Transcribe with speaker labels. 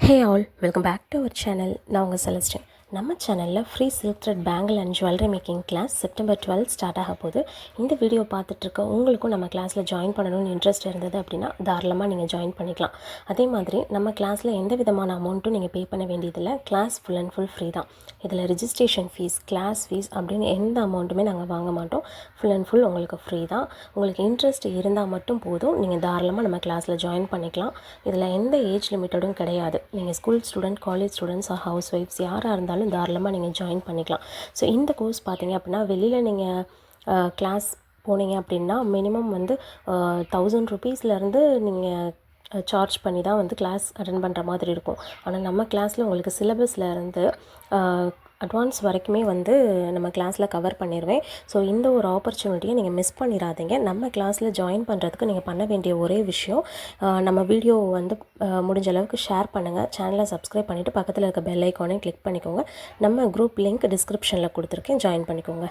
Speaker 1: Hey all, welcome back to our channel. நான் உங்கள் Celestine. நம்ம சேனலில் free silk thread bangle and jewellery making class September 12 start ஆக போகுது. இந்த வீடியோ பார்த்துட்ருக்க உங்களுக்கும் நம்ம கிளாஸில் ஜாயின் பண்ணணும்னு இன்ட்ரெஸ்ட் இருந்தது அப்படின்னா தாராளமாக நீங்கள் ஜாயின் பண்ணிக்கலாம். அதே மாதிரி நம்ம கிளாஸில் எந்த விதமான அமௌண்ட்டும் நீங்கள் பே பண்ண வேண்டியதில்லை. Class full and full free தான். இதில் ரிஜிஸ்ட்ரேஷன் ஃபீஸ், கிளாஸ் ஃபீஸ் அப்படின்னு எந்த அமௌண்ட்டுமே நாங்கள் வாங்க மாட்டோம். ஃபுல் அண்ட் ஃபுல் உங்களுக்கு ஃப்ரீ தான். உங்களுக்கு இன்ட்ரெஸ்ட் இருந்தால் மட்டும் போதும், நீங்கள் தாராளமாக நம்ம கிளாஸில் ஜாயின் பண்ணிக்கலாம். இதில் எந்த ஏஜ் லிமிட்டடும் கிடையாது. நீங்கள் ஸ்கூல் ஸ்டூடெண்ட், காலேஜ் ஸ்டூடெண்ட்ஸ், ஹவுஸ் ஒய்ஃப்ஸ் யாராக இருந்தாலும் தாராளமாக நீங்கள் ஜாயின் பண்ணிக்கலாம். ஸோ இந்த கோர்ஸ் பார்த்தீங்க அப்படின்னா வெளியில் நீங்கள் கிளாஸ் போனீங்க அப்படின்னா மினிமம் வந்து 1000 ருபீஸ்லேருந்து நீங்கள் சார்ஜ் பண்ணி தான் வந்து கிளாஸ் அட்டென்ட் பண்ணுற மாதிரி இருக்கும். ஆனால் நம்ம கிளாஸில் உங்களுக்கு சிலபஸ்லேருந்து அட்வான்ஸ் வரைக்குமே வந்து நம்ம கிளாஸில் கவர் பண்ணிடுவேன். ஸோ இந்த ஒரு ஆப்பர்ச்சுனிட்டியை நீங்கள் மிஸ் பண்ணிடாதீங்க. நம்ம கிளாஸில் ஜாயின் பண்ணுறதுக்கு நீங்கள் பண்ண வேண்டிய ஒரே விஷயம், நம்ம வீடியோ வந்து முடிஞ்ச அளவுக்கு ஷேர் பண்ணுங்கள், சேனலை சப்ஸ்கிரைப் பண்ணிவிட்டு பக்கத்தில் இருக்க பெல் ஐக்கானையும் கிளிக் பண்ணிக்கோங்க. நம்ம குரூப் லிங்க் டிஸ்கிரிப்ஷனில் கொடுத்துருக்கேன், ஜாயின் பண்ணிக்கோங்க.